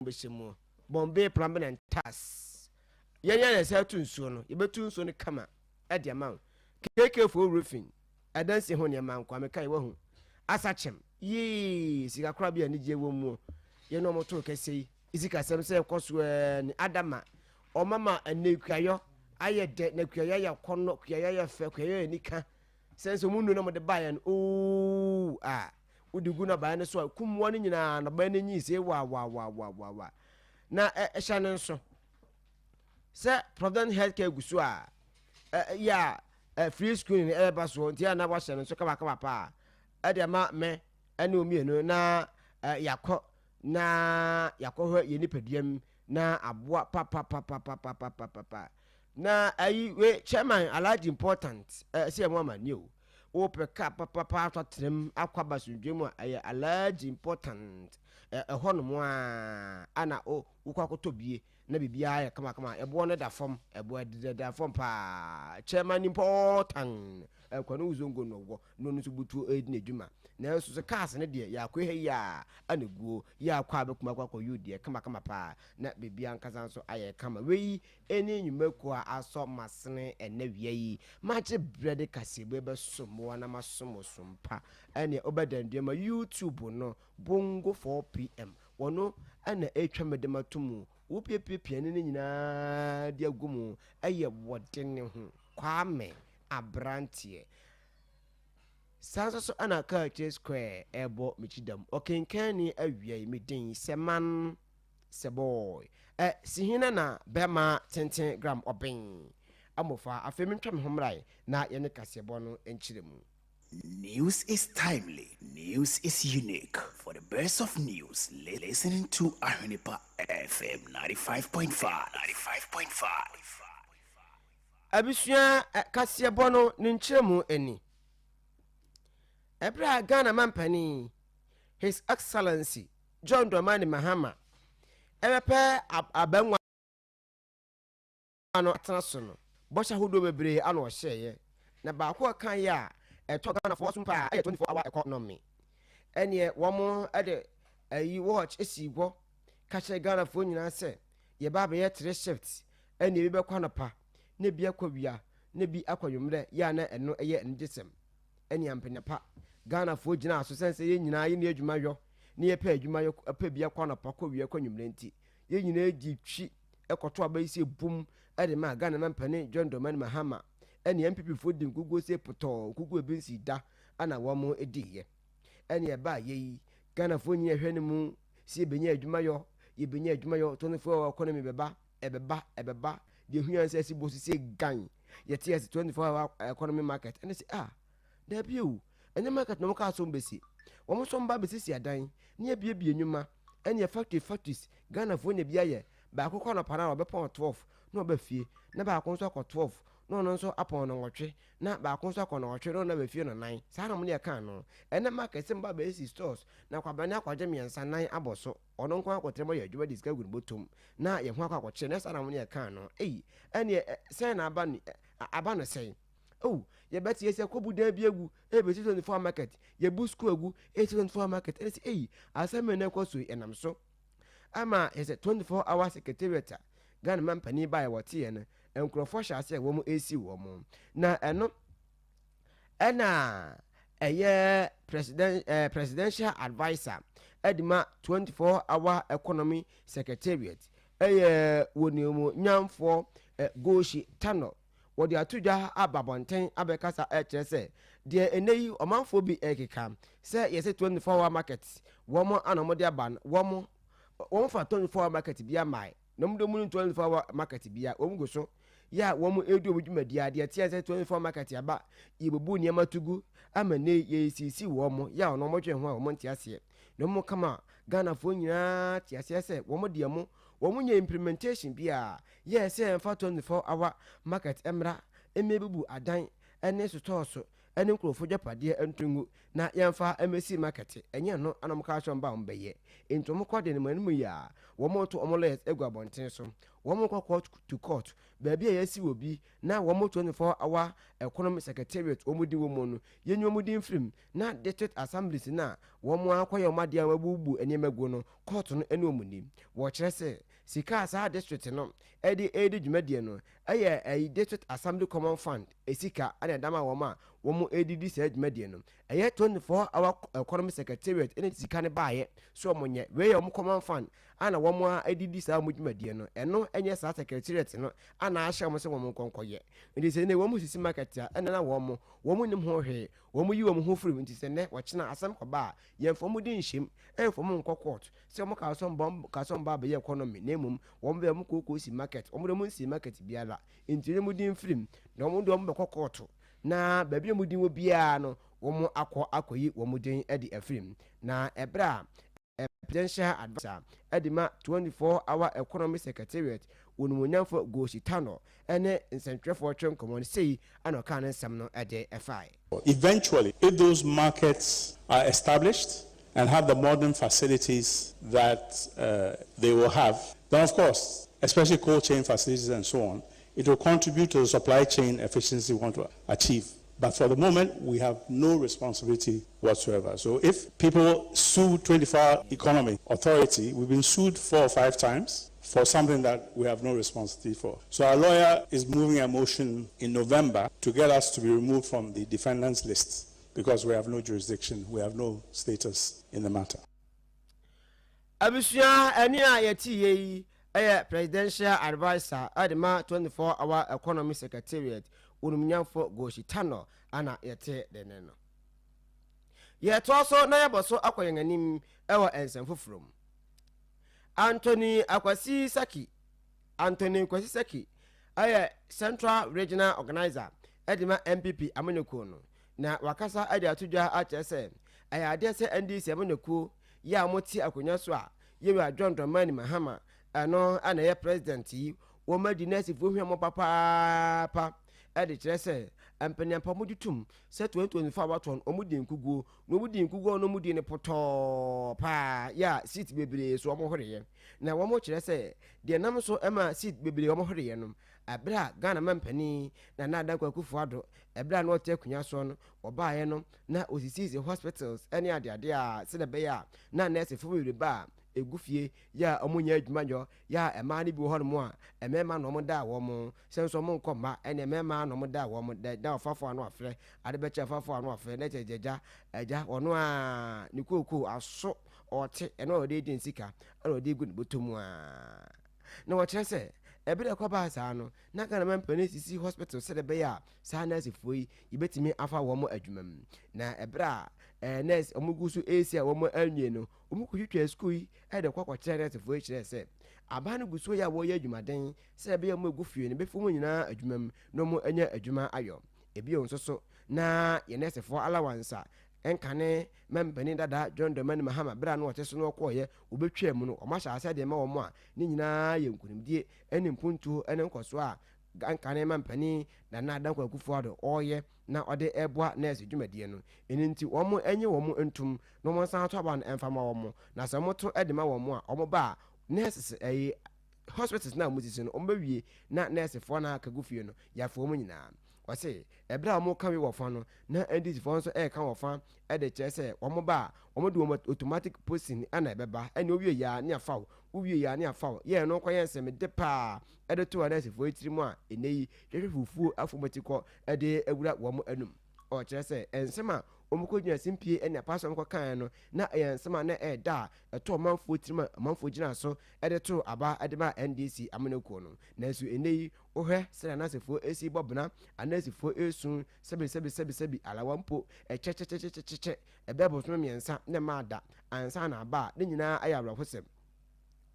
beshemu bombe plumbing and tas yenya na say tu nsuo no yebetu nsuo no kama e de ma keke for roofing adansi ho ne ma nkwa me kai wahu asachem yi sika kora bia ni je wo mu ye no moto kese isika sem se koso ni adama o mama anekuayo aye de na kuaya ya kono kuaya ya fe kuaya nika sense mu nu no mo de bae no o udigu na bae no so kumwo ni nyina na bae no nyi se wa na ehya ne nso se Provident Healthcare gusu ya free school ni eba so ntia na wa hye ne nso kama pa de ma me ene omienu na yakọ hɔ ye nipaduam na aboa pa na ayi we chairman alaji important se mo amani o peka pa atrem akwaba sundwem ayi alaji important hɔ no mo ana o ukwakoto bie na bibia ya kama ebo no da fam ebo da fam pa chairman important kwano uzongo no nso butu edi na dwuma na nso se cars ne de ya kwehe ya aneguo ya kwa abekuma kwa yudi kama pa na bibia nkasa nso aye kama wei eni nyumaku aso masene enawia yi mache brede kasebe be somo na masomo sompa ene obedanduama YouTube no bongo 4pm wono ana etwa medematumu wo piepie ne nyina de agumu eye wodene ho kwame abrantie sanso ana ka square ebo michidam okenkani awia medin seman seboy sihina na bema 10 gram oben amofa afemi twam homrai na yene kasebo no enchiremu. News is timely. News is unique. For the best of news, listening to Ahwenepa FM 95.5. Abisua Kaseɛbɔ no ninchemu eni. Ebra Ghana mampani His Excellency John Dramani Mahama ebepe abanwa ano atnaso no bosha hodo bebre ano hyeye na ba ko kan ya to Ghana for sumpa 24 hour economy ene womo ede ayi watch esibo ka che Ghana for nyina se ye ba be ye 3 shifts ene bi be kwanopa ne bi akwawia ne bi akwayumre ya na eno eye ndesem ene ampenepa Ghana for gina so sense ye nyina ye ne adwuma yo ne ye pa adwuma yo pa bi akwanopa kwawia kwanyumre nti ye nyina edi twi ekoto aba ise bum ede ma Ghana mampane John Dramani Mahama ene MPP for dim gugu se poto gugu ebinsi da ana womo ediye ene ba ye Ghana for nyina hwene mu si benya adwuma yo ye benya adwuma yo 24 economy ebeba de huan se si bosisi gan ye ts 24 hour economy market ene se da biu ene market no ka so mbesi womo so mba besisi adan ne bie nyuma ene factories Ghana for ne bia ye ba akokọ no pana obepon 12 no ba fie na ba akon so akọ 12 no nso apon no nwotwe na ba akon so akọ no nwotwe no na ba fie no 9 sa na mo ne ka no ene market se mba be si stores na kwabane akwaje miensa 9 aboso ono nko akotremo ya adwuma disika gun botom na ye ho akwakoche na sa na mo ne ka no ene se na aba no sei ye beti ye se kobudan bi egu be 24 market ye bu school egu 24 market ene se aseme na kwaso enam so ama is a 24 hour secretariat Ghana mampani ba ya wote ye no enkrofo hya ase wo mu AC wo mu na eno eye presidential advisor edima 24 hour economy secretariat eye wonimu nyamfo goshi tano wodi atudwa ababonten abekasa kyerese de eneyi omanfo bi ekeka se yese 24 hour market wo mu anomode aba wo mu won fa 24 hour market bia mai nomdo mu 24 hour market bia omgo so ya won edu obudwumadi ade tie se 24 market aba yebebu niam tugu amane ye sisi wo mu ya ono modwe ho a wo ntia se no mu kama Ghana fo nyina tia se wo mu de mu wo mu nya implementation bia ye se fa 24 hour market emra emebebu adan ene so ene nkrofo japade entungu na yemfa emesi market enye no anom ka so mba mbeye entomo kwade ne manimu ya wo mo to omolets egu abonten so wɔn kɔ court to court baabi a yɛsi wɔ bi na wɔn 24-hour economic secretariat wɔn di wɔn no yɛn wɔn di mfirim na district assemblies na wɔn akɔyɛ wɔn adeɛ a wɔabubu nneɛma gu no court no ɛne wɔn nim wɔkyerɛ sɛ sika saa district no ɛde dwumadie no ɛyɛ ɛyi district assembly common fund esika ɛna dama wɔn ɛdidi saa dwumadie no ɛyɛ 24-hour economic secretariat ɛne sika ne baayɛ so wɔn nyɛ wei yɛ wɔn common fund ana wɔn ɛdidi saa wɔn dwumadie no ɛno ɛnyɛ saa secretariat no ana ahyɛ wɔn sɛ wɔn nkɔnkɔyɛ nti sɛ ne wɔn sisi market a ɛna na wɔn nim ho hwee wɔn yi wɔn ho firim nti sɛ ne wɔkyena asɛm kɔba a yɛn fɔm di nhyɛm ɛfɔm nkɔ court sɛ wɔn kasɔn ba bɛyɛ economy na emom wɔn bɛ wɔn kɔkɔ si market wɔn de wɔn si market biara nti wɔn di mfirim na wɔn de wɔn bɛkɔ court na baabi a wɔn di wɔ biara no wɔn akɔyi wɔn din ɛde afirim na ɛbrɛ a presidential adviser ɛde ma 24-hour economic secretariat onumunyamfo Goshitano ene nsentwefo twen common sei ana ka ne nsem no ede efai. Eventually, if those markets are established and have the modern facilities that they will have, then of course, especially cold chain facilities and so on, it will contribute to the supply chain efficiency we want to achieve. But for the moment, we have no responsibility whatsoever. So if people sue 24-hour economy authority, we've been sued 4 or 5 times for something that we have no responsibility for. So our lawyer is moving a motion in November to get us to be removed from the defendants list because we have no jurisdiction, we have no status in the matter. Abusua eni a yeti yi presidential advisor adema 24-hour economy secretariat unumnyamfo Goshitano ana yete deneno. Yeto so na yeboso akoyenganim ewo ensemfofrom. Anthony Kwasi Saki Central Regional Organizer edima MPP Ahwenepa no na wakasa ade atudwa achese ade se NDC Ahwenepa ya moti akonya so a yewa John Dramani Mahama ano ana ye president yi wo madi nasi fo hwemo papa ade kyerese empanyampa muditum se 2024 waton omudi nkuguo no mudi nkuguo no mudi ne poto pa ya seat bebre so omohoreye na wo mo kyerese de nam so ema seat bebre omohoreye no abra Ghana mampani na Dankwa Akufo-Addo ebra no tekunya so no obaaye no na osisi hospitals ene ade a se de be ya na nurse fo bebre ba egufie ya omunya adwumajo ya ema ne bi ho no a emema no mo da wo mo senso mo nkoma ene emema no mo da wo mo da ofafo anu afre ade be che afafo anu afre na chejeja eja ono a ni koku aso ote ene ode di nsika ene ode gu ne botomu a na wo kire se ebe de kwaba saa no na Ghana mampani sisi hospital se de be ya saa nurse foi yibetimi afa wo mo adwumam na ebra nurse omugusu AC a wo mo anwie no omukutwa school yi ede kwakwakyere nurse foi kire se abanu gusu ya wo ye adwumaden se be ya mo egufie ne be fo mo nyina adwumam no mo anya adwuma ayo ebi onsoso na ye nurse fo alawansa enkane membani dada John Dramani Mahama bra no wote so no koye obetwa mu no o ma sha ase de ma wo mo a ni nyina ye nkunimdie eni mpuntu eni nkoso a enkane membani na Dankwa Akufo-Addo oye na ode eboa nurse dwumadie no eni nti wo mo enye wo mo entum no mo san to aba no emfama wo mo na se mo to edema wo mo a o mo ba nurses hospitals na mo sisi no o mbawie na nurse fo na akagufie no ya fo mo nyina wase ebra mo kan we wofan no na ndc fo nso kan wofan de kire se omo ba omo de automatic posting ana ebeba ene owie ya ne afaw owie ya ne afaw ye no koyen se me de pa de to ndc fo etiri mu a eneyi hwehwe fufuo afomatiko de awura wo mo anum o kire se ensema omuko gina simpie ene pastor nko kan no na ensema na da eto manfo tirima manfo gina so de to aba de ma NDC Ahwenepa no na so eneyi ohwe sera na sefo esi bobna anasefo esun sebi alawampo echechechecheche ebebo so miensa ne mada ansa na aba ne nyina ayabra hosem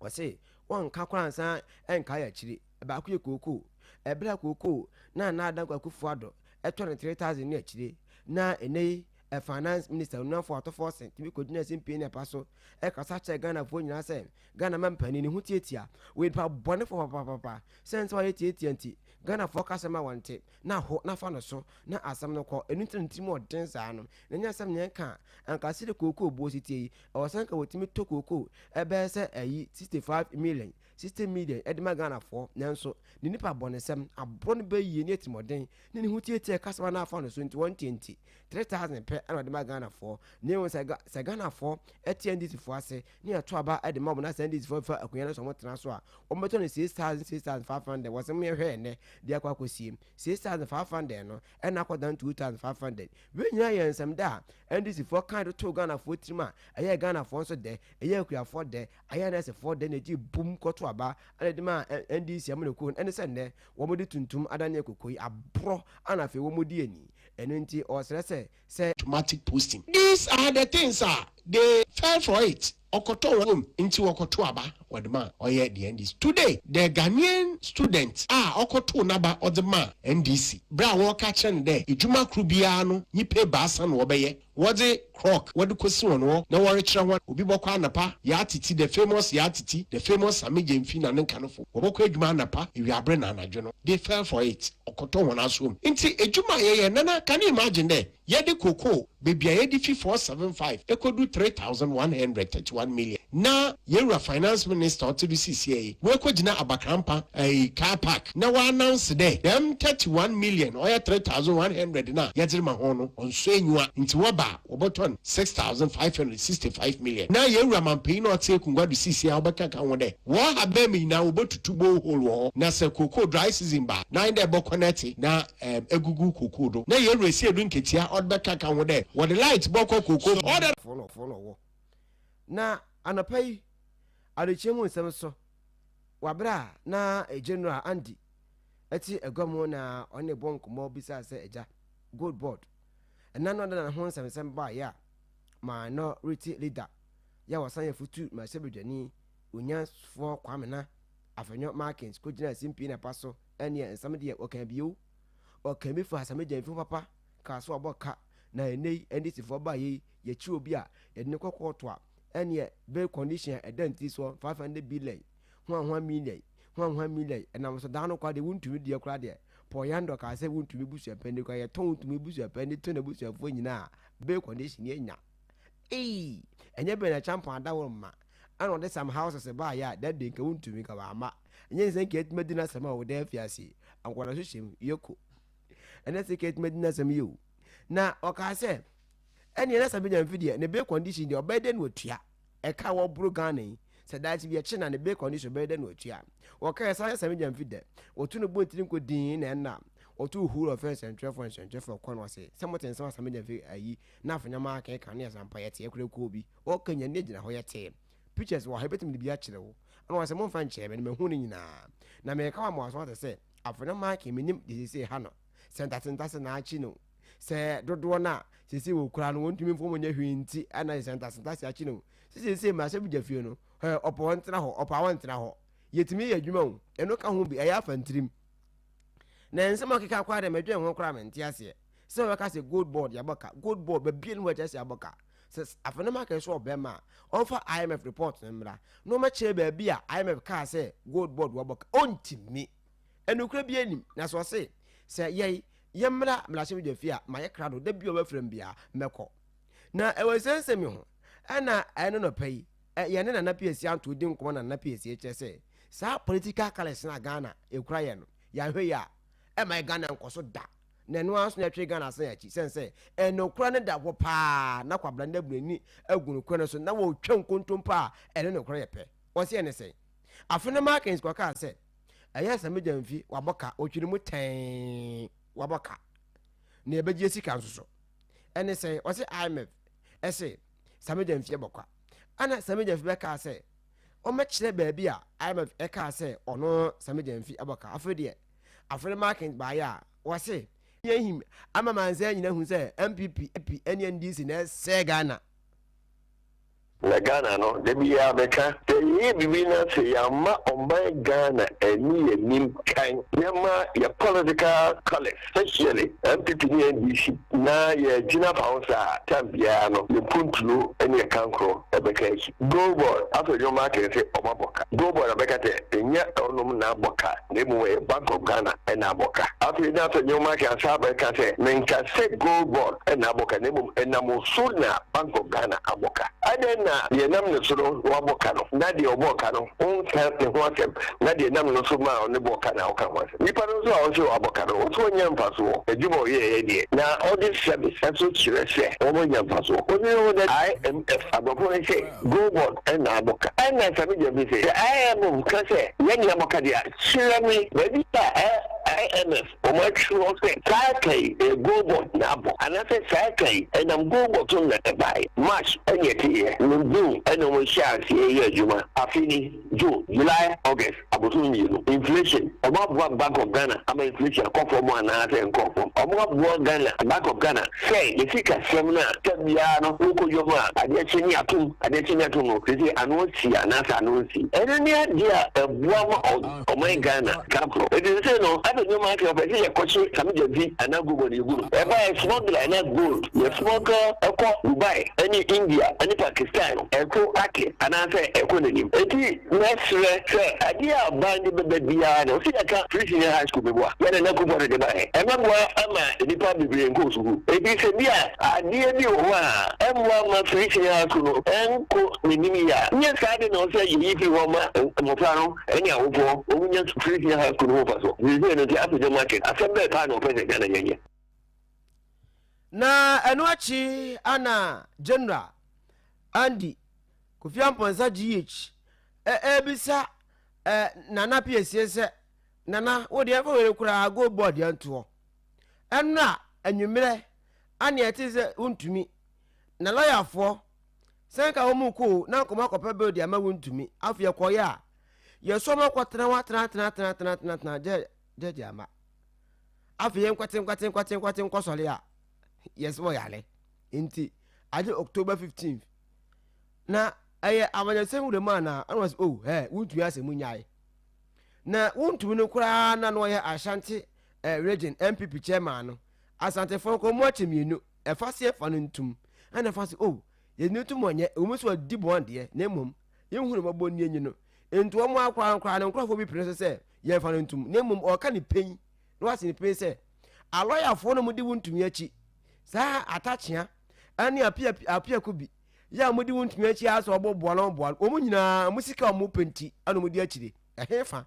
wose won ka kwansa enka ya chiri ba ku ekoko ebra koko na Dankwa Akufo-Addo eto ne 3000 ne chiri na enei a finance minister no for to force to could not simply a paso e casacha Ghana for you say Ghana man penny who tietia we pa bonnet for papa sense why TNT Ghana for customer one tip now hot na fan so na asam no call anything more dense anum then some yanka and consider cocoa bosity or sanka with me to cocoa a bear say a 65 million 60 million Edma Ghana for Nanso Ninipa Bonesem a bon bay unit modern Nin who take customer now found so into 120 3,000 per and Edma Ghana for near Sagana for ATND for say near Traba at the moment I send this for a queen or transfer or Moton 6,500 was a mere hair the aquacosim 6,500 no and aqua down 2,500 when you some da and this is for kind of 2 Ghana for Trima a year Ghana for so there a year we afford there a year as a 4 then a boom aba and the man and this yamunoko and the sender womodi tuntum adane kokoi abro anafe womodi ani enenti or say automatic posting. These are the things they fell for it. Okoto room into Okoto aba or the man or yeah the NDC. Today the Ghanaian students Okoto naba or the man NDC. Bra walk chen there. Ijuma Krubiano nipe basan wobeye. What's it crock? What do question on? No worry, one will be Boko Napa, Yatiti, the famous Yatiti, the famous Amijan Fina and Canofo. Oboko Manapa, if you are Brennan, General. They fell for it. Okoto one assume. Inti Ejuma Nana, can you imagine there? Yedi Coco, baby Edi 475, they could do 3,131 million. Now, you're a finance minister to the CCA. Work with Jina Abakrampa, a car park. Now, I announced today, them 31 million or 3,100 now. Yadima Hono on Senua into Waba. Oboton 6,565 million. Now you Raman pay not say Kunga to CC Albaka one day. What have been now about to bo hole na se cocoa dry season ba. Now in the Boconati na egugu cocoa. Now you receive drink it here Albaka one day. What the lights boko cocoa order follow. Na anapay adichemu nsem so. Wabra na a general Andy. Eti egomo na on a bonk more bisa say eja good board. And none other than home some by ya. My no reti leader. Ya was saying for two my sebujani. Unyans for Quamena. Afenyo markings could not simply in a passo. And yet somebody or can be you. Or can be for some major for papa. Castle boka. Na nay and this for by ye chew beer. Yet no quarter. And yet very condition a dentist one 500 billion. 1 million. 1 million. And I was down quite the wound to read your crowd. Poyando ka say won to me busu apende kwa ye ton to me busu apende to na busu afo nyina be condition ye nya enye be na champion da wo ma an on some houses ba ya that dey ka won to me ka ba ma enye sen ke medina sama wo da fiase ankwara so shem yeko ene se ke medina sama yo na o ka say ene na sabe nyam fidie ne be condition dey obeden wo tua e ka wo bro Ghana se that be chi na ne be condition obeden wo tua okay say sabe nyam fidie otu no bontiri ko din na na otu whole offense and for kon say someone say sabe nyam fi ayi na afanya ma kan kan ya sampa yete ekure ko bi o kanya ne gina ho yete pictures wo habetim bi a kire wo ana wa say mo fan kire me hu ni nyina na me ka wa mo so say afanya ma kan menim de say ha no senta se na achi no se dodo na se wo kura no wontumi fo mo nya hwinti ana senta se achi no se ma se bi jafie no opo ntena ho opa wantena ho yetimi ya adwuma wo eno ka ho bi eya fantirim na ensem okeka kwa de medwen ho kra mente ase se we ka se gold board ya boka gold board be bien we chese aboka se Ahwenepa ka so obema onfa IMF report nmra no ma che ba bi a IMF ka se gold board wa boka ontimi eno kra bi anim na so se yemra mlase bi afia ma ye kra do da bi o ba frem bia meko na ewesensem ho ana eno no pay ye ne na PS anto di nkomo na PS chese sa political colors na Ghana ekura ye no ya hwe ya e my Ghana nkoso da na no aso na twe Ghana san achi sense no kura ne da wo pa na kwabra na bunani agunu kura so na wo twa nkontom pa ene no kura ye pe wo se ene se Ahwenepa Kaseɛbɔ ka se aya sameja mfi waboka otwiri mu ten waboka na ebeje sika nso so ene se wo se IMF ese sameja mfi bokwa ana sameja mfi be ka se o mechire baabi a IMF e ka se ono sameja mfi aboka afede Ahwenepa Kaseɛbɔ ba ya wo se yehim ama manze nyina hu se MPP NDC na se Ghana na Ghana no de bi ya beka ye bibi na se ya ma omban Ghana eni enim kan yama ya political colors especially MPP ni NDC na ya jina faunsa tambia no ye puntulo eni ya kankro ebeka echi go board after your market say omaboka go board ebeka te enya onum na aboka na mu we Bank of Ghana ena aboka after that your market asaba ka say menka say go board ena aboka na mu ena mo so na Bank of Ghana aboka adena ye nam ne so no waboka no na de oboka no unka ne ho asem na de nam no so ma ne boka na oka ho asem nipa no so a o so aboka no so nyamfa so edwuma ye de na all this service so chire se o mo nyamfa so o ne o de IMF abofo ne say go board and aboka and na sabi je bi say IMF ka say ye ni aboka dia chire mi baby IMF o mo chiro say kai go board na abo and I say kai and am go board to na buy March and yet here no do and no share see ye adwuma afini June July August abosun yi no inflation omo Bank of Ghana am inflation come from one na say come from omo Ghana Bank of Ghana say the fika sem na tabia no ko yo ma ade chini atum no say anonsi anasa anonsi ene ni dia ebua ma omo Ghana kapro e dey say no ade no ma ka be say kochi kamija bi anagugo ni guru e ba smuggle na gold ye smuggle eko Dubai any India any Pakistan eko ake anasa eko nenim eti mesre say ade abandi bebe bia no say aka free high school bebo ya na ko bode de ba e mabwa ama nipa bibire nko sugu eti se bia ade bi o wa emwa ma free high school enko nenim ya nye sade no say yi fi wo ma mo fa no eni awopo o nya free high school ho fa so we no dey after the market assemble pa no president Ghana yenye na eno achi ana general Andy Kofi Amponsa GH ebisa nana PSS nana wo de fa were kura go board yanto enna anwumere ane etize untumi na lawyer fo senka wo mu ko na koma kopa be de ama wuntumi afia koya ye so ma kwatena watena je ama afia nkwaten kwasole a yes mo yale inti aje October 15th na aye amanyase hu de mana anwas wuntumi asemu nyae na wuntumi no kura na no ye Ashanti region MPP chairman no Asante fo ko mo achemienu efase fa no ntum ana fase ye nutum onye omuso di bonde na emom ye hunu mabo ni enyi no entu omo akwa no nkrofo bi pere se ye fa no ntum na emom o ka ni pen no wase ni pen se aloya fo no mudi wuntumi achi sa atachia ani apia ko bi ya mudi wuntumi achi aso obobo no bo omo nyina musika omo penti ana mudi achire ehefa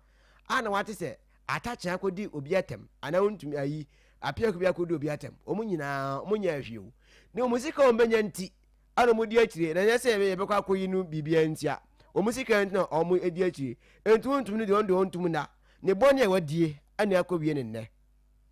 ana wate se atachia ko di obi atem ana wuntumi ayi apia ko bi akodi obi atem omo nyina omonya ahwiewu ne omusika ombenya nti ana mudi achire na nyese ye be kwa koyi nu bibia ntia omusika nti na omo edi achire entu wuntumi de ondo ontum na ne bone e wadie ana akowie ne nne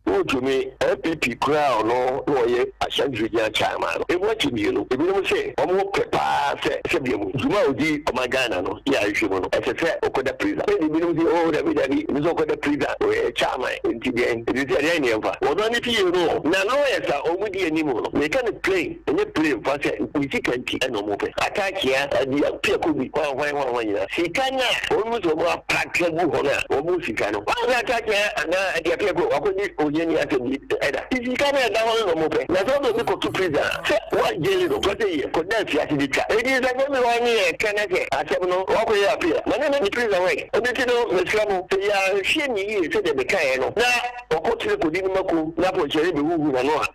Otumi MPP crown no ye Ashanti chairman e watch me no e bi no say omo pepa se biemu zuma odi o Ghana no ya ahwemo no e se okoda prison e bi no say David mi so okoda prison o chairman nti bi en e say ya ni emfa o do ni fi no na no ye sa omo di animu no me kan play enye play fa se we see kanti e no mo pe attack ya di apia ko bi wan ya sikanya omo so mo attack bu ho na omo sikano wa attack ya na di apia ko akodi ni atemi eda isi kana da ho no mo pe na so do ko to prison se wa jeli do ko dey ko da fi ati dika e di za go wa ni e kana ke asem no wa ko ya pia na na ni prison we o de ti no meslamu ya hie ni yi se de be kan no na o ko tire ko di ni mako na po chere be wugu na no a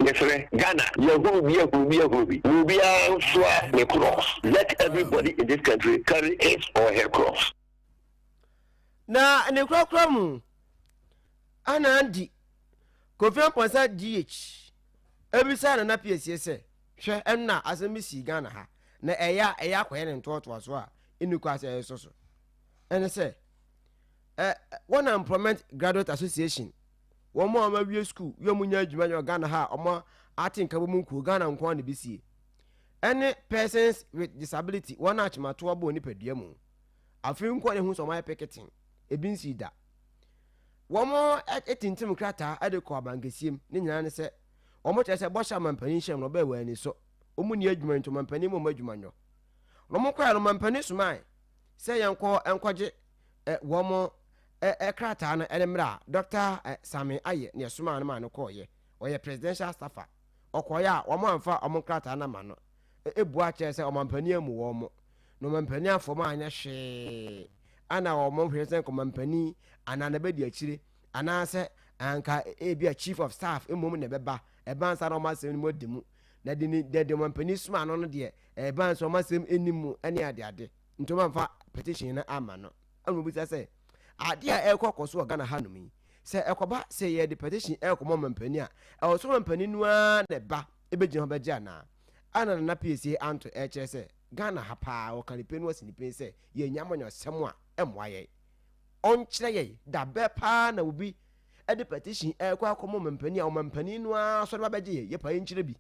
yesre Ghana ya go bi no bi a so a cross let everybody in this country carry his or her cross na ne krokro mu ana Andy Kofi Amponsa GH ebisa na PSS hwe enna asembisi Ghana ha na eya kwaye ne ntoto so a eniku ase so ene se one employment graduate association wo mo amawie school yo munya adwuma yo Ghana ha omo atinka bo munku Ghana nko na bisie ene persons with disability one achmato abo ni padua mu afi nko ne hu so my picketing ebinsi da womo etintim krata ade ko abangesiem ne nyina ne se womo tese bosha mampani hyem no ba wani so omu ni adwuma nto mampani mo adwuma nyo no mo kwa no mampani sumai se yenko enkoje wo mo krata no enemra Dr. Sami Aye ne suma no ma no koye oye presidential staffer okoya wo mo amfa o mo krata na ma no ebu a che se o mampani amu wo mo no mampani afo ma anya hwe ana wo mo hwe se ko mampani ana na bedi akire ana se anka ebi a chief of staff emom ne beba ebansa no masem ni modimu na de mampani suma no no de ebansa o masem enimu ene ade ntoma mfa petition na ama no anu bi se ade a ekokoso Ghana hanumi se ekoba se ye de petition ekomo mampani a so mampani nua ne ba ebegin ho beje ana na PSA anto eche se Ghana hapa o kanipe no asinipe se ye nyamonyo sem a emwaye onkyere ye da be pa na obi ede petition ekokomo mampani a o mampani nua so ba beje ye pa nkyere bi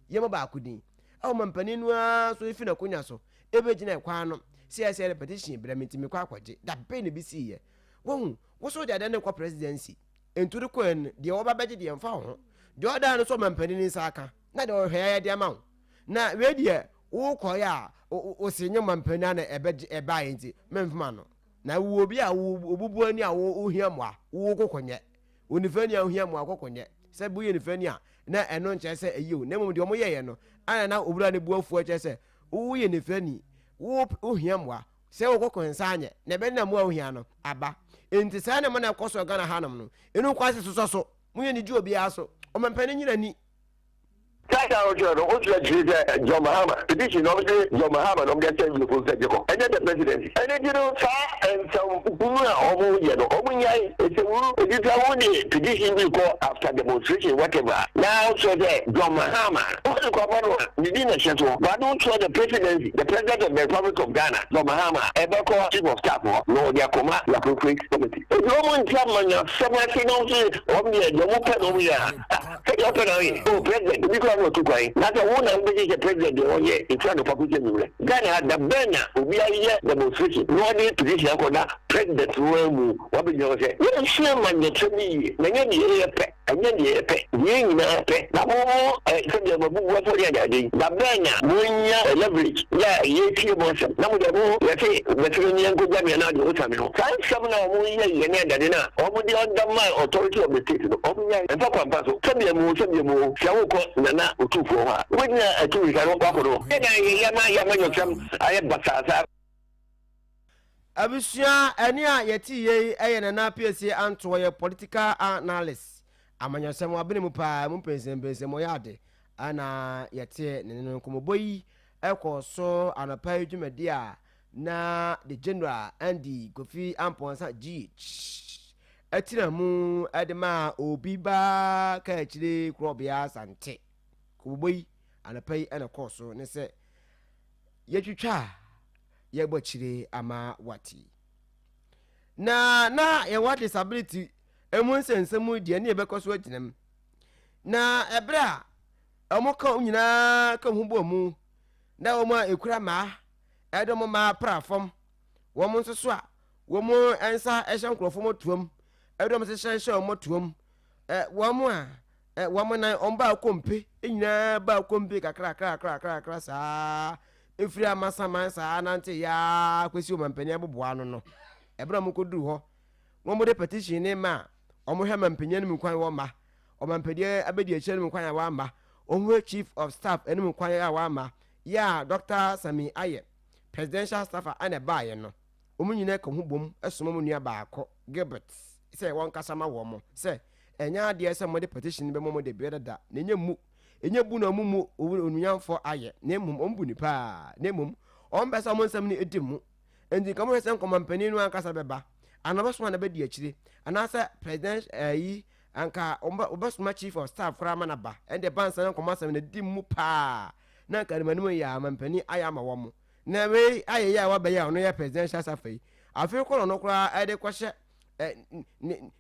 ye mo ba akudin o mampani nua so ifi na konya so ebegina ekwa no se de petition brementi me kwa akwaje da be ne bi si ye wo so de ne kwa presidency enturi ko en de wo ba beje de mfa ho de oda no so mampani ni saka na de ohwe de ama na we de wo koya o senye mampani na eba enti memfuma no na wo obi a obubu ani a wo ohia mo a wo kokonye onifani a ohia mo a kokonye se bu ye nifani a na eno nche se eyiwo na mum de omo ye no ana na obura ne buafu che se wo ye nifani wo ohia mo a se wo kokonsa anye na be na mo ohia no aba enti sa na mo na koso Ghana hanam no enu kwase so mu ye ni ju obi aso o mampani nyina ni Sasa ojo ojo jide John Mahama petition no be John Mahama no get send for Sejeko and the president and you know and some buna omo ye no omo nyai e se wuru e dita woni petition we go after demonstration whatever now so there John Mahama what the governor ni na sheto but don't show the president of the Republic of Ghana John Mahama e be ko chief of staff no dia koma la appropriate committee e do mo ntia manya semati no se omo ye do mo pe no ya se yo pe no president because to kwai na ta wona mbeje je president o ye ifra no pakuche nyure Ghana da bena obi aye demonstration no dey position ko na president wo mu wa be nyo se ye shia man ne temi na nya ni ye pe anya ni ye pe ye nyina pe na mo se de babu wo so ye da dey da bena munya leverage ya ye tie mo se na mo de mo ye se betro ni enko jam na de o tami no kan sam na mo ye ne da de na o mo de under my authority of the state no o mo nya en fa kwampa so se de mo se wo ko na otufu ha wenya atu ka ro kwa ko ena ya ma nyotram aye basasa abusua eni a yeti ye eye na PSA anto ye political analyst amanyosem abene mu pa mu pensempense mo yade ana yete ne no komoboyi ekoso anapa edwumadi a na the general Andy Kofi Amponsa GH atira mu edema obi ba ka chire krobia sante kuboyi anapai ana koso ne se yetwitwa yegbachire ama wati na ye what disability emun sensemu de ne yebekoso aginam na ebra amoka nyina ka hubo mu na wo ma ekura ma edomo ma prafom wo mu nsoso a wo mu ensa ehye nkrofo motuom edomo se hye motuom wo mu a wamana omba kompe nyina ba kompe kakra saa efiri amasama saa nante ya kwesi omampani aboboa no ebra mokoduru ho wo de petition ne ma omo hwe mampani no kwan wo ma omampani abedi achi no kwan wa ma omo chief of staff eno kwan ya wa ma ya Dr. Sami Aye presidential staffer ane ba ye no omo nyina ka ho bom esomo mo nua ba akọ Gilbert se won kasama wo mo se enya de ese mo de petition be mo de be da na enya bu na mu onunyamfo Aye na mum ombu ni pa na mum ombesa mo nsam ni edimu endi kamo hesen komampani no ankasa beba anabaso na be di akire anasa president yi anka obasuma chief of staff kra ma na ba ende bansa na komasam na dimu pa na kanimanimu ya mampani aya ma wo mo na we Aye ya wa be ya no ya presidential safai afi ko no kra ede kwahye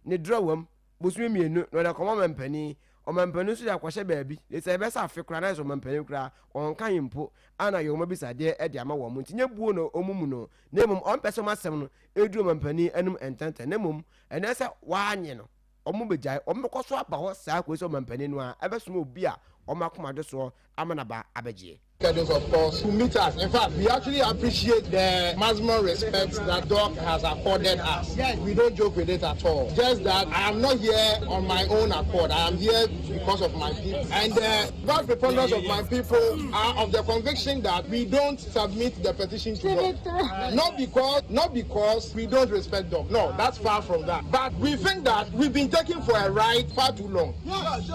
ne drawam busumi mienu no da koma mampani o mampani su ya kwahye baabi le se be sa afi kra na so mampani kra on kan yimpo ana yo mabisade ede ama wo mo ntinye buo no omumu no na mum on pese masem no eduru mampani anum entente na mum ene se waanye no omu bejai omu koso aba ho saa kwesi mampani no a ebesum obi a omakoma de so amana ba abeje Of course, to meet us. In fact, we actually appreciate the maximum respect that Doc has accorded us. We don't joke with it at all. Just that I am not here on my own accord. I am here because of my people. And the vast preponderance of my people are of the conviction that we don't submit the petition to Doc. Not because we don't respect Doc. No, that's far from that. But we think that we've been taken for a ride far too long.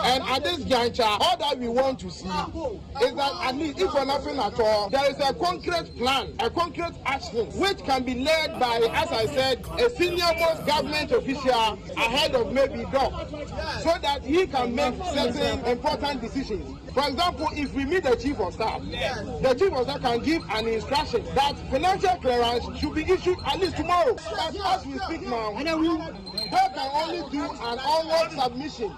And at this juncture, all that we want to see is that at least if for nothing at all, there is a concrete plan, a concrete action, which can be led by, as I said, a senior most government official ahead of maybe Doc, so that he can make certain important decisions. For example, if we meet the chief of staff, the chief of staff can give an instruction that financial clearance should be issued at least tomorrow. But as we speak now, Doc can only do an onward submission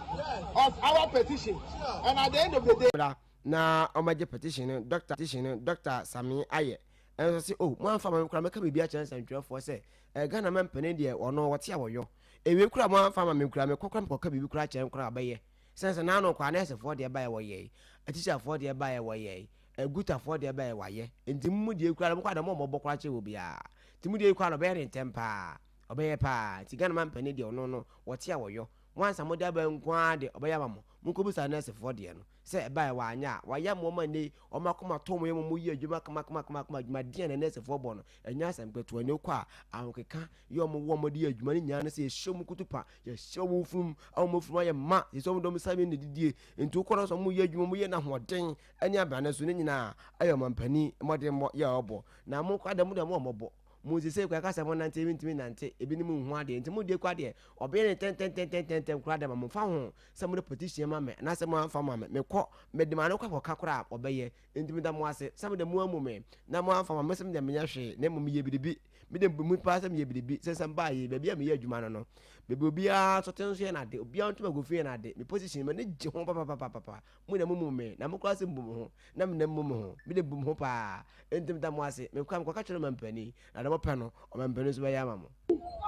of our petition, and at the end of the day. Na omaje petition Dr. Sami Aye and say oh one farmer kura meka bibia chance and 12 say Ghana man pene de ono wote awoyo ewe kura one farmer me kura me kokra mkoka bibi kura chere kura abaye sense na no kwa na ese for de baye woye aticha for de baye woye eguta for de baye waye enti mu de kura mkwa da mo bokura che obia ti mu de kura no be re tempa obeye pa ti Ghana man pene de ono no wote awoyo once amoda ba nkwa de obeye mamo munkobusa na ese for de no say by wanya waya moma ni omakoma tomu yemu yi adwuma kama adwuma de na nese for bono enya asempeto ani kwa ankeka yomo wo mo de adwuma ni nya na say ehwom kutupa ye hwom fum awomofum aye ma ye so dom sabe ne didie nti ukoro so mo yi adwuma mo ye na hoden ani abana so ne nyina ayo mampani modde mo ye obo na mo kwa da mo mobo Muzi say kwa kasa mo nante ntimi nante ebi ni mu hu ade nti mu de kwa de obe ne ten kwa da mo fa ho se mo de petition ma me na se mo anfa ma me kɔ me de ma no kwa kakora obeye ntimi da mo ase se mo de mo amu me na mo anfa ma me se me de me nya hwe na mo ye bidibi me de mu pa se me ye bidibi se se ba ye bebia me ye adwuma no no bebe obia so ten so ye na de obia ntuma go fie na de me position me ne je ho papa mu na mu me na mo kwa se mbum ho na me na mu ho me de bum ho pa ntimi da mo ase me kwa ka kyerɛ mampani na pano o mampani so ya mamo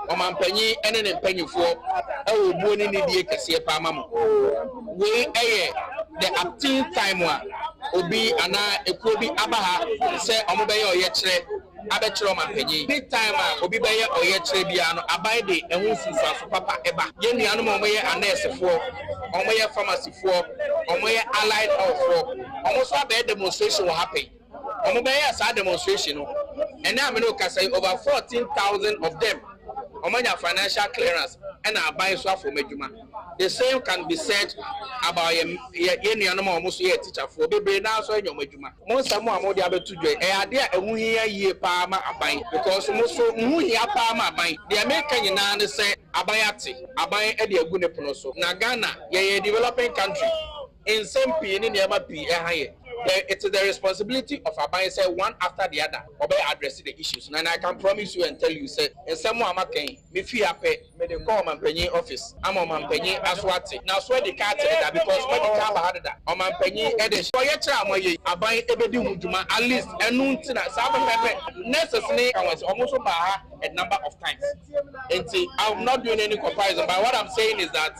o mampanyi ene ne mpanyufo e wo buo ni ne die kase pa mamo we eye the acting time wa obi ana ekuo bi abaha se omo be ye oye kire abekire o mampanyi big time a obi be ye oye kire bia no abai de ehun susuaso papa eba ye nuanu mo ye anesefo omo ye pharmacy fo omo ye allied health fo omo so abai demonstration will happen omo be ye sa demonstration no and now I can say over 14,000 of them omanya financial clearance and are buying so for Mejuma. The same can be said about any animal almost a teacher for baby now so in your Mejuma. Most of more the other 2 days. I idea a year palma a buying because most of Muya palma buying the American United say Abayati, Abay Eddie Guneponoso. Nagana, a developing country in some P in the P higher. It is the responsibility of Abai say one after the other or by addressing the issues. And I can promise you and tell you, say, and someone making me fear pay, me they call my penny office. I'm on my penny aswati. Now swear the cat that because when the car had that on my penny edition. For your child, Abai ebedi mujuma at least and noon to that Sabbath pepe necessarily I was almost about a number of times. And see, I'm not doing any comparison, but what I'm saying is that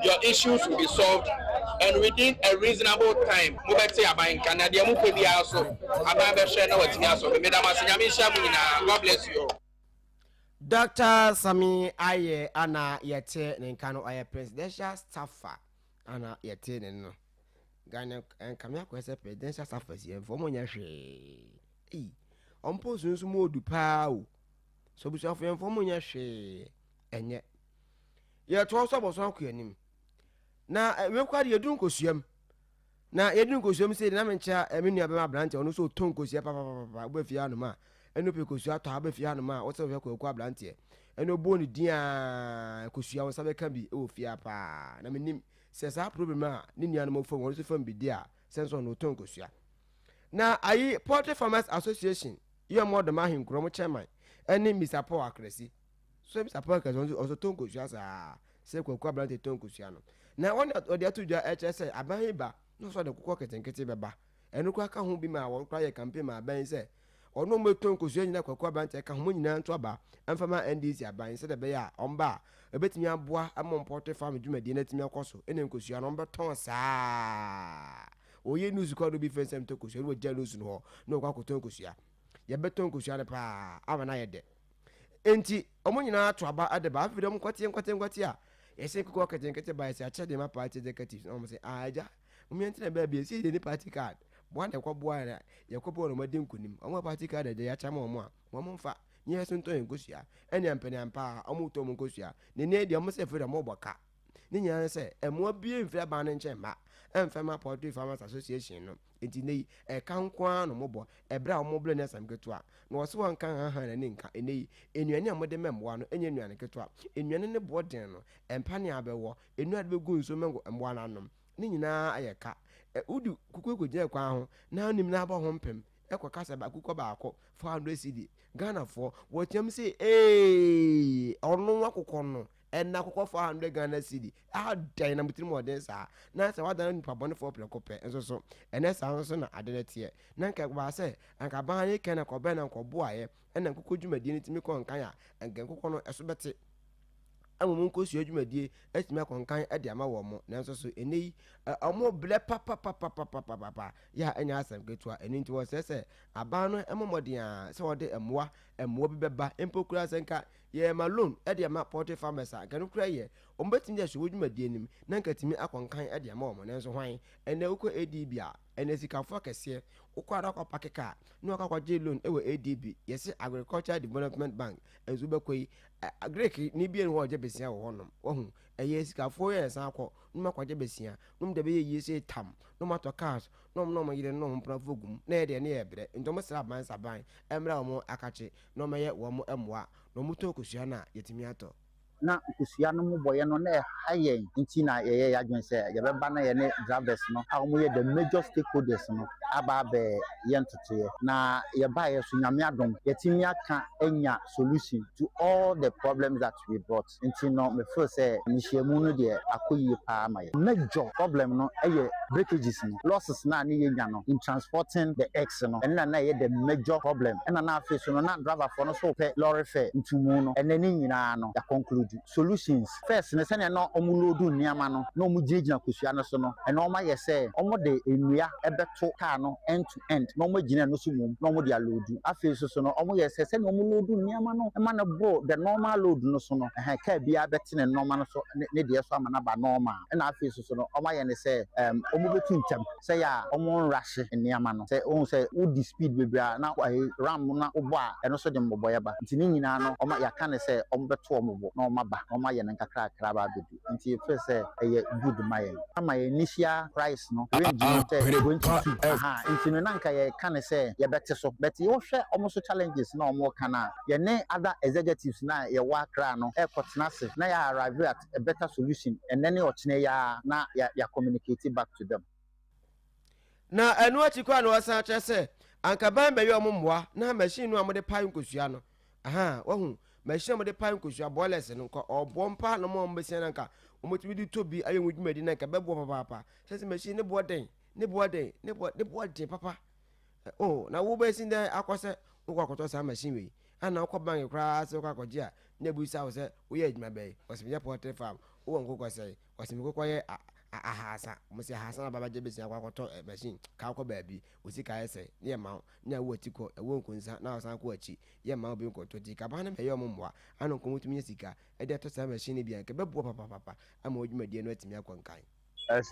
your issues will be solved and within a reasonable time. God bless you. Dr. Sami Aye ana yete nenkano aye presidential staffer ana yete no Ghana and kamya kwese presidential staffer si enfomo nya hwe ompo sunsu mo du pa o so busu afo enfomo nya hwe enye ye to so boso akwanim na we kwade yedun kosuam na yedun kosuam se na mencha emenu abema branch ono so ton kosuam papa bo fia no ma eno pe kosuam to aba fia no ma wo se we kwa branch eno bo ni dia kosuam wo sabe kan bi e wo fia pa na menim se sa problem a ni nia no mo fo wo so fam bi dia sense on ton kosuam na ayi Poultry Farmers Association ye mo de ma hinkro mo chairman eni Mr. Paul Akresi so Mr. Paul Akresi also ton kosuam sa se kwa branch ton kosuam no na one odi atudwa HSA abahiba no so de kokko ketenkete beba enu kwa ka ho bi ma won kwa ye campaign ma aban se ono meton kosuo nyina kwakwa bante ka ho nyina nto aba amfama NDC aban se de be ya omba ebetimi aboa amon Poultry Farm dwumadi na timi akoso ene kosuo no beton saa oye news ko do bi fe nsem to kosua wo gya news no ho na okwa koton kosua ye beton kosua ne pa amana ye de enti omo nyina to aba ade ba afidom kwate a yesi kuko kete ba yesi ache de ma party executives omo say aja omo yentena ba bi yesi de ni party card bo na ekwo bo ara ye ko bo no ma den kunim omo party card de ya cha ma omo a omo mfa nye so nto nkosua ene ampani ampa omo to omo nkosua ne de omo se freedom oboka ne nyana se emo bie mfra ba ne nche ma emfema Poultry Farmers Association no enti nei e kan kwa no mobo ebra omo ble ne sam keto a na wo se won kan ha na ne nka enei enuane amode memboa no enye enuane keto a enuane ne boden no empane abewo enuade begu nso mengo emboa na anom ne nyina ayeka udu kukwekogye kwa ho na anim na aba ho mpem ekwa kasa ba kuko ba akọ 400 cedi Ghana for wotiam say onu akụkọ no en akụkọ 400 Ghana cedi adan na mutiri mo den sa na se wadan nipa bone for plekope enso so ene sa nso na adenetie na nka ba se anka ba han ke na ko be na ko boaye ena kuko dwumadi ni timi ko nkan ya nka kuko no eso bete amumu nkosu adwumadie atimi akonkan ade ama wo mo nanso so enei omo ble papa ya enya asem ketua eni nti wo sese aban no emomode a se wode emoa bi beba empokura senka ye ma loan ade ama Poultry Farmers a ganu kura ye ombetimi de so adwumadie nim na nkatimi akonkan ade ama wo mo nanso hwan ene uko ADB a ene sikafo kese ukwara kwa pakeka no akwa je loan ewe ADB yesi Agricultural Development Bank enzo bekoi Greek ni bi en ho je besia wo honom ohu eye sikafo ye san akọ no makwaje besia no de be ye se tam no mato cars no mo yire no mpra fogum na ye de ne ye bre ntomo sra ban saban emra mo akache no meye wo mo emoa no muto kosua na yetimi ato na kusua no muboye no na hayen nti na ye adwen se ye beba na ye ne drivers no a mo ye the major stakeholders no aba be ye ntotoye na ye ba ye so nyame adom yetimi aka enya solution to all the problems that we brought nti no me feel say nishiemu no de akoyi pa ma ye major problem no ye breakages no losses na ne ye nya no in transporting the eggs no and na ye the major problem and na face no na driver for no so pe lorry fare ntumu no and ni nyina no ya conclude solutions first ne sene no omulodu niama no na omugina kusua no so no e na oma ye se omode enua ebeto car no end to end na omugina no so mum na omode alodu afi so no omo ye se sene omulodu niama no e ma na bro the normal load no so no car bia beti ne normal no so ne de so ama na ba normal e na afi so no oma ye ne se omubetu ntem se ya omo rush niama no se on se udi speed bebia na ram na obo a e no so de mbobo ye ba ntini nyina no oma ya ka ne se ombeto omobo na ba oma ye nkakra ba bedu nti fe se eye good maye ama ye initial price no range no te 22 nti no nanka ye kan se ye bete so but ye hwe omo so challenges na omo kana ye ne other executives na ye wa kra no e kotena se na ya arrive at a better solution and then o chine ya na ya communicate back to them na enu achikwa na wasa chese anka ban be ye omo mmoa na machine no amode pai nkosua no wahu machine mo de pan kosua boilers no ko obompa no mo mbesia nanka omotimi di tobi ayo nwudumadi nanka bebo papa sese machine ne boden papa na wo be sin de akose wo akoto sa machine we ana ko ban kra se ko akoje a na buisa wo se wo ye adwuma be osime Poultry farm wo nkoko se osime kokko ye ahasa musi ahasa na baba je besia kwa akoto machine ka akọ baabi osika ese ne ma na wo tiko wo nkunsa na asan ko achi ye ma obi nkoto ti ka ba na be ye ommoa ana nko mutumi sika e de to sa machine bia nke bebo papa ama odwumadi no atimi akwankan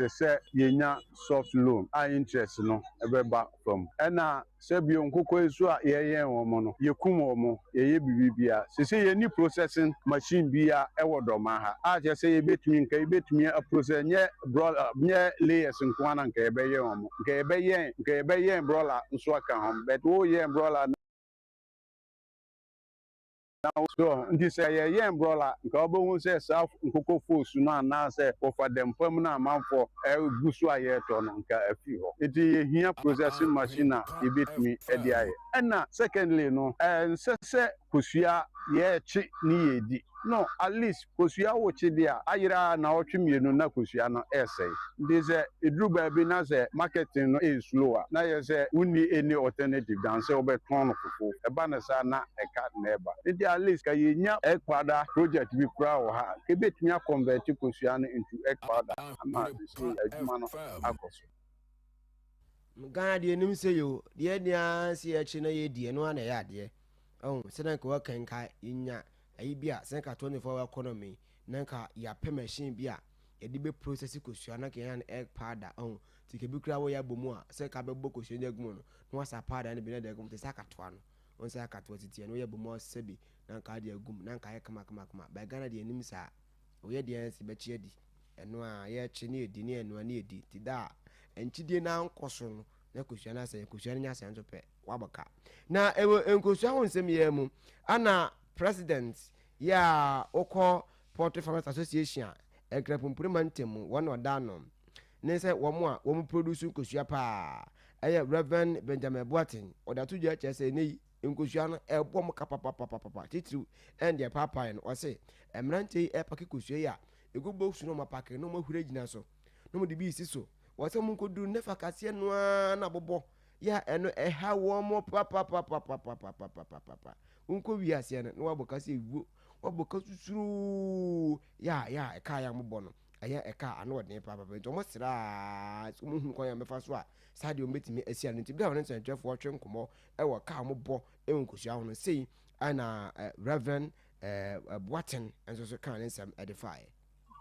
say yenya soft loan interest no ebeba from ena se bi onkoko esu a ye won no yekum won ye bibibia se ye ni processing machine bia ewodoma ha a je se ye betumi a process nye broiler nye layers nko na nka ebeye won nka ebeye broiler nso aka hom but wo ye broiler now so ndi say ye broiler nka obo say self nkoko fosu no na say for them pam na manfo gusu aye to no nka afi ho edi ye hia processing machine a ebetumi edi aye na secondly no se kosua ye chi ni yedi no at least kosua wo chi dia ayira na otwemienu na kosua no essay ndi say edru ba bi na say marketing no is slower na ye say uni any alternative than say obeton no fufu eba na sa na eka na eba ndi at least ka yenya ekwada project bi kura wo ha ke betumi convert kosua no into ekwada ama adwuma no akoso Ghana de nim say yo de nia see a chi na ye die no na ya de oh se na ko kan kai inya ayi bia se ka 24 economy na ka ya pe machine bia ye de be process kosua na kan egg powder oh ti ke bi kura wo ya bomu a se ka be bo kosua nya gumo no no sa powder na bi na de gum te sa ka toa no on sa ka toa titie no ya bomu sebi na ka de gum na ka ye kama ba Ghana de nim sa o ye de si be chi edi eno a ye chi ne edi ne eno na edi ti da enchidie na nkoso no na kosua na se kosua nya se nso pe wabaka na enkosua ho nsem ye mu ana president ya okọ Poultry Farmers Association ekrapumpure mantem won oda no ne se wo mu produce nkosua pa eye Reverend Benjamin Boatin oda to dua che se nei nkosua no ebom kapapapapapa titru ende papa no o se emrante e pake kosua ya egugbo su no mapake no mahura gina so no mo de bi siso wase mu nkodu nefa kase no na bobo ya eno eha wo mo papa unko wi ase no waboka se ewu waboka susuru ya eka ya mobo no aya eka ano de papa nto mo sira mu hu kon ya mefa so a sade o metimi asia no nti bia won ntwefo otwe nkomo e wo ka mobo e nkosia ho no sei ana Reverend Boatin enso so kan nsem edify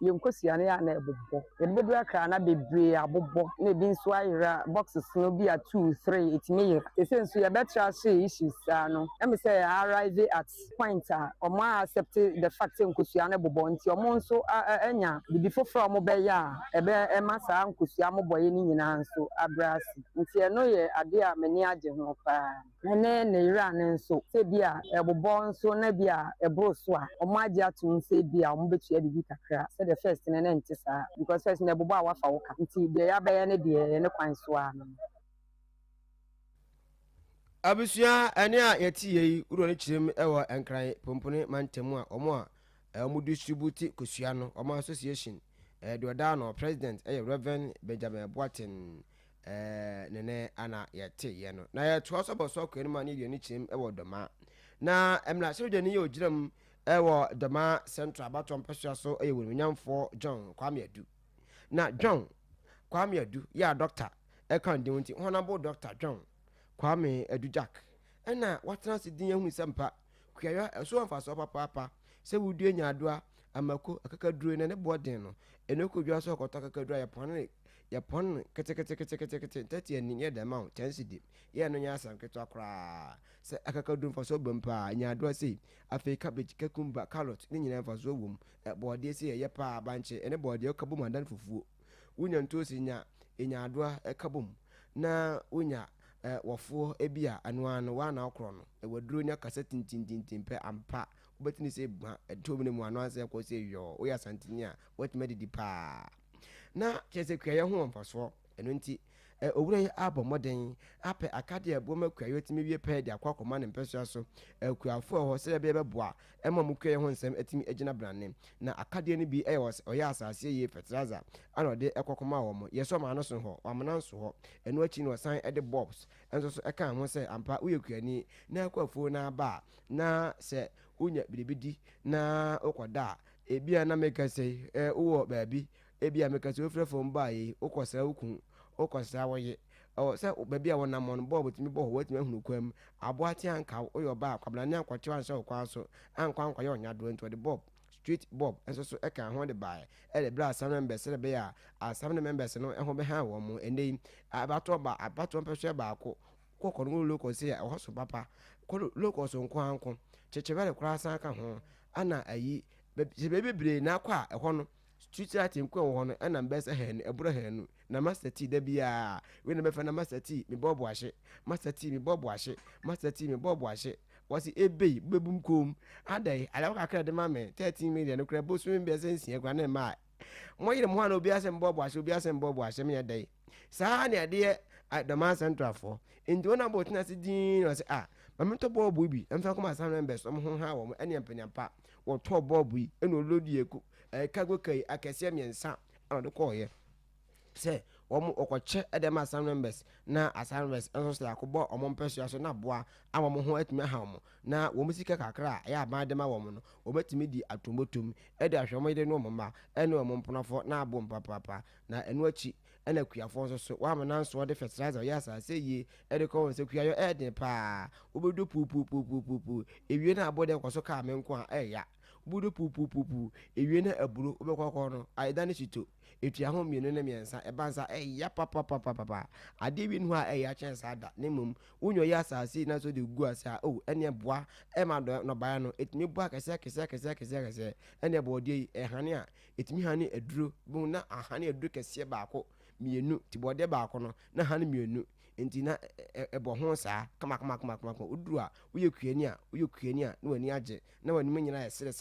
yenkosia ne ya na ebobbo ebedu aka na bebre abobbo na ebi nso ayira boxes no bi a 2 3 itime esenso ya betra share issues ano em say arrive at point a omo accept the fact yenkosia na bobbo nti omo nso anya bibi foforo omo be ya ebe emasa nkosia moboye ni nyina nso abrasi nti eno ye ade a mani age ho pa ene na ira ne nso se bia ebobbo nso na bia ebro so a omo age atum se bia omo betua bibi kakra the first in an entisa because first in a buba wafa waka nti de ya be ne de ne kwan so a no abusua ene a yeti yi uro ne chirem ewo enkran pompone mantemu a omo a omo distribute kosua no omo association de oda no president Reverend Benjamin Boatin nene ana yeti ye no na ye to so boso kwani ma ne de ne chirem ewo doma na emla so de ne ye ogiram ewo doma central baton pesua so wonyamfo John Kwame Adu na John Kwame Adu ya doctor kan de wonti honorable Dr. John Kwame Adu Jack na watena se din ehunu sempa kuya eso amfa so papa se wudue nyadoa amako akakaduro ne boden no enoko dwa so koto akakaduro ya pon kete tati ani ye da ma tensidi ye no nya asam keto akra se akakaduro mfa so bampa nyadoa sei afi cabbage kakumba carrot ni nyina mfa so wom bode sei ye pa banche ene bode okabom adan fufuo wunya ntosi nya enyadoa ekabom na wunya wofo ebia anwano wana okro no ewaduro nya kasa tintintintin pe ampa obetini se etomne mu anwa se ko se yo oya santini a wetima didi pa na kese kwaye ho mfaso eno nti owure abo moden ape akade aboma kwaye otimi wie pe de akwakoma ne mpesua so akuafo ho se be beboa ema mu kwaye ho nsem atimi agina brane na akade ne bi oya asase ye fertilizer ana de ekokoma wo mo yeso ma no so ho amana so ho eno achi no san ede bulbs enso so eka ho se ampa uye kuani na akwafo na ba na se unya bidibidi na okoda ebia na meka se uwo baabi ebia meka se ofrefo mba yi okosa ukun okosa woye se baabi a wona mon bo botimi bo watimi ahunu kwam aboati anka oyo ba akwabla ne ankwache anse okwa so ankwa yo nya do ento de bob street bob enso so eka ho de ba de bra asam members de be a asam members no eho be ha wo mo ende abato mpehwe ba ko kokoro loko se a ho so papa ko loko so nko anko chechebele kura san ka ho ana ayi bebebre na akwa eho no street light nko ho no ana mbese hen eburo hen na master tea da bia we na befa na master tea me bobo ahye master tea me bobo ahye master tea me bobo ahye wasi ebei bebum kom adai ala ka kra de mame 13 million kra bosu mbe sensi ekwa na ma mo yire mo ha na obi asem bobo ahye obi asem bobo ahye me dai saa na de Doma Central for ndi wona bo tena se din o se mamento bobo bi emfa koma asam members om ho ha wo ene empanyampa wo to bobo yi eno lodi eku kago kai akese miensa ana de koye se omo okoche edema asam members na asam members enso se akobo omo mpesua so na boa amamo ho atimi ha omo na wo musika kakra ya abadema wo mo no obetimi di atomotom ede ahwemoyede no mama ene omo mponafo na abo mpapapa na eno achi ɛna kuafo nso so wa amana nso de fertilizer ya asase yi ɛde kɔ nse kuayo ɛde pa obedo pupupupupu ewie na abode kwaso ka amenko a ɛya obedo pupupupu ewie na aburo obekɔkɔ no ayeda ne chito etua ho mienu na miensa ebansa ɛya papa ade wi no a ɛya chensa ada ne mum unyo ya asase na so de gu asa o ɛne boa ɛma do no baa no etimi boa kese ɛne bɔde ɛhane a etimi hane aduro bu na ahane aduro kese baako mienu ti bɔde baako no na hane mienu enti na ɛbɔ ho saa kama uduru a woyɛ kuani a na wani agye na wani nyina yɛ sere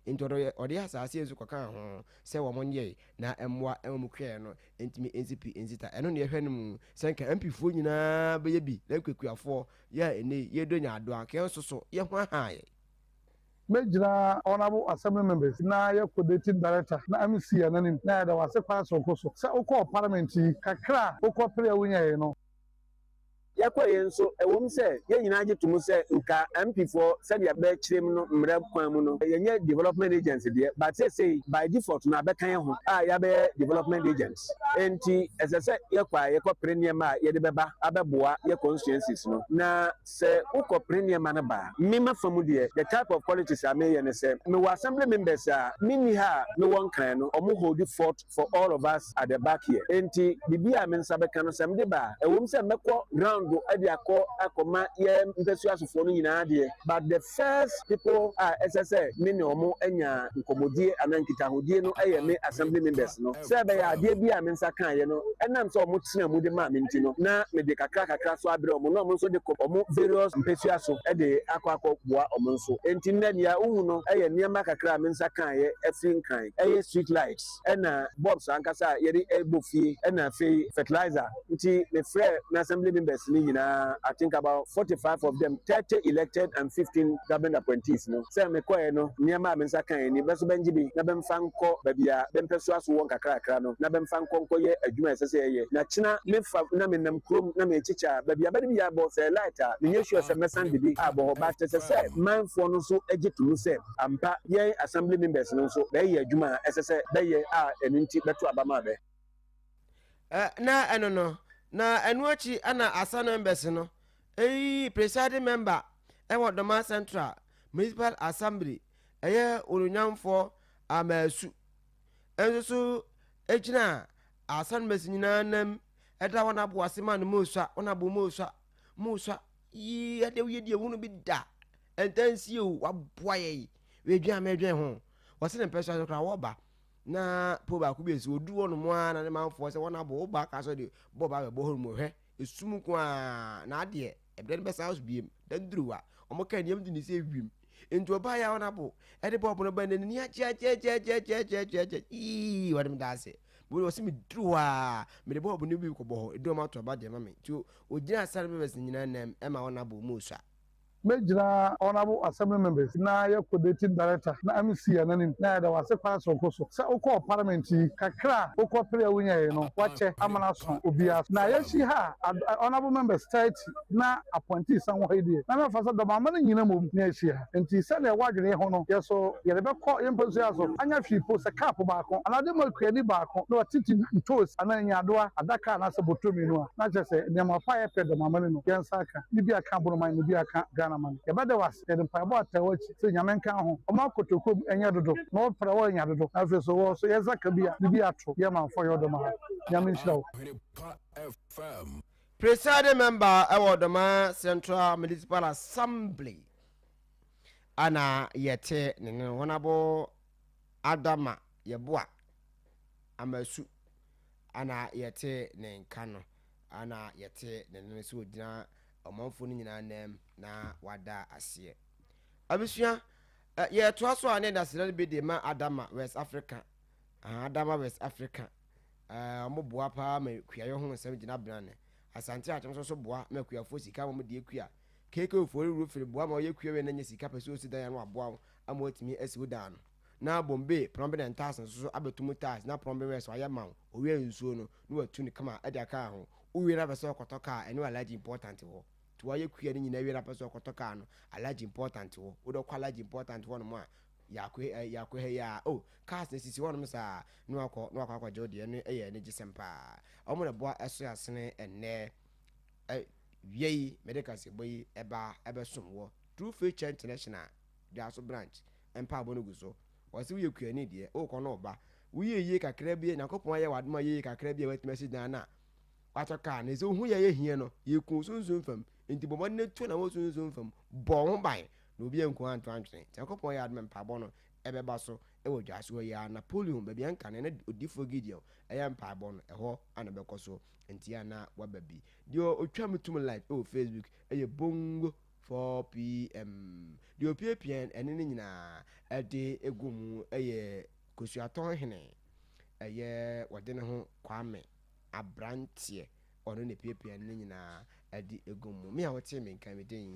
enti ɔde asase enso kɔka ho sɛ wo monye na ɛmmoa ɛmu kwe no enti me NCP enzita ɛno ne yɛhwɛ no mu sɛnka MPfoɔ nyinaa bɛyɛ bi na kwekuafoɔ yɛ ene yɛdo nya ado a kɛn so so yɛ ho ahaaye Major honorable assembly members na ya coordinating director na MC ananim na da wase kwa so koso sa ukọ parliament kakra ukọ prayer wunya no yakwa yenso ewom se ye nyina age tumu se nka MP4 se dia be kirem no mra kwan mu no yenye development agency de but say by default na be kan ho a ya be development agents enti esese yakwa yakwa premium a ye de beba abeboa ye constituencies no na se ukọ premium na ba mema famu de the type of politics I may ne se me wa assembly members a mini ha me won kan no omo hold fort for all of us at the back here enti bibia men sabe kan se mde ba ewom se mekọ ground Adiako akoma ye mpesuasofo no nyina de but the first people SSA mini omo anya nkomodie anankita hodie no eye me assembly members no se be ya ade bia me nsa kan ye no enam se omo tena mu de ma me nti no na me de kakra so abre omo no omo nso de omo various mpesuaso de akọ boa omo nso enti na dia uhu no eye niam kakra me nsa kan ye afin kan eye street lights ena bulbs ankasa ye de ebofie ena fe fertilizer nti me frɛ na assembly members ni I think about 45 of them, 30 elected and 15 government appointees. No, say me koye no, niama mensa kan ni beso benjibi na bemfanko babia bempeso aso won kakra no na bemfanko nkoye adwuma esese ye na china mefa na menam krom na me chicha babia bade bia bo say lighter me yeshu se mesan bibi abo ba te say manfo no so agitunu say ampa ye assembly members no so be ye adwuma esese be ye a enunti beto abama be na eno no na enuachi ana asano members no presiding member ewo Doma Central Municipal Assembly olunyamfo amasu enso ejina asano members nyina nam eda wona bo asema no mosua wona bo mosua yi ade wie die wonu bi da entansi o waboaye we dwan medwen ho wose ne person kra wo ba na po ba ku bi esi odu wono mo na ne manfo se wona bo ba ka so de bo ba be bo ho mo hwe esum ko a na ade e be be house biem da druwa o mo kan yem di ni se wiem ento ba ya wona bo e de bo no ba ne ni ache ii wadem da se bo wo se mi druwa me de bo no bi ko bo ho edo ma to ba de ma me tu o gina sare be be nyina nam e ma wona bo mo sua Major honorable assembly members na ya coordinating director na MC ananim na da wase kwa so koso sa ukọ parliament kakra ukọ prayer wunya no wache amana so obia na ya shi ha honorable members 30 na appointees san wo hede na me fasa do ma nyina mom na shi ha enti se na wadwene ho no yeso ye be kọ yemposu aso anya fi po se cap baako anade mo kuani baako na watiti ntos ananya doa adaka na se botomi no na che se nyama fa ye pedo ma no yensa aka bibi aka boro man bibi aka man yabada was yedin paibo atawachi se nyamenka ho oma kotokom enye dodo no pra wo enya dodo afi so wo so yezaka bia ato ye manfo yodoma nyamen shirawo presiding member ewo Doma Central Municipal Assembly ana yete ne wonabo Adama yeboa amasu ana yete ne nkano ana yete ne so dina omanfo ni nyina nam na wada ase abusua ye to aso ane da sira be de ma Adama West Africa Adama West Africa omoboa pa ma kuayo ho nsem gina brane asante achom so boa ma kuafo sika mo de kua keke ofori rufiri boa ma ye kuawe na nya sika pese osi dan no aboa ama otimi asiwo dan na bombe prominent tax so abetumu tax na prominent so ayama owe nsuo no no watu ni kama ade aka ho uwe na pese okotoka ene alaji important wo to waye kuya ni nyina we na pese okotoka no alaji important wo wo do kwa alaji important wo no mo a yakwe ya oh cars na sisi wonom sa no akọ jode no eye ne gisempa omo na boa eso asene enne wiei medical Kaseɛbɔ yi ebe somwo True Faith International dia so branch empa abono guso wose we kuani de o kɔ no ba wiye kakra bi Nyankopɔn aye wadoma ye kakra bi wetime si dan na watɔka na so hu ye hie no ye kun sunsun fam enti bɔmɔ ne to na wo sunsun fam bɔ ho ban na obi enku anto antwene Nyankopɔn ya adom mpa bɔ no ebeba so ewo dwaso ya Napoleon ba bi anka ne odifo Gideon mpa bɔ no ɛhɔ ana bɛkɔ so enti ana wababi dio otwam tum live Facebook bongo 4 p.m. the opiapien ene ne nyina ede egum kosuaton hene wode ne ho kwame abrantie ono ne piapien ne nyina ede egum me a wote me nka me den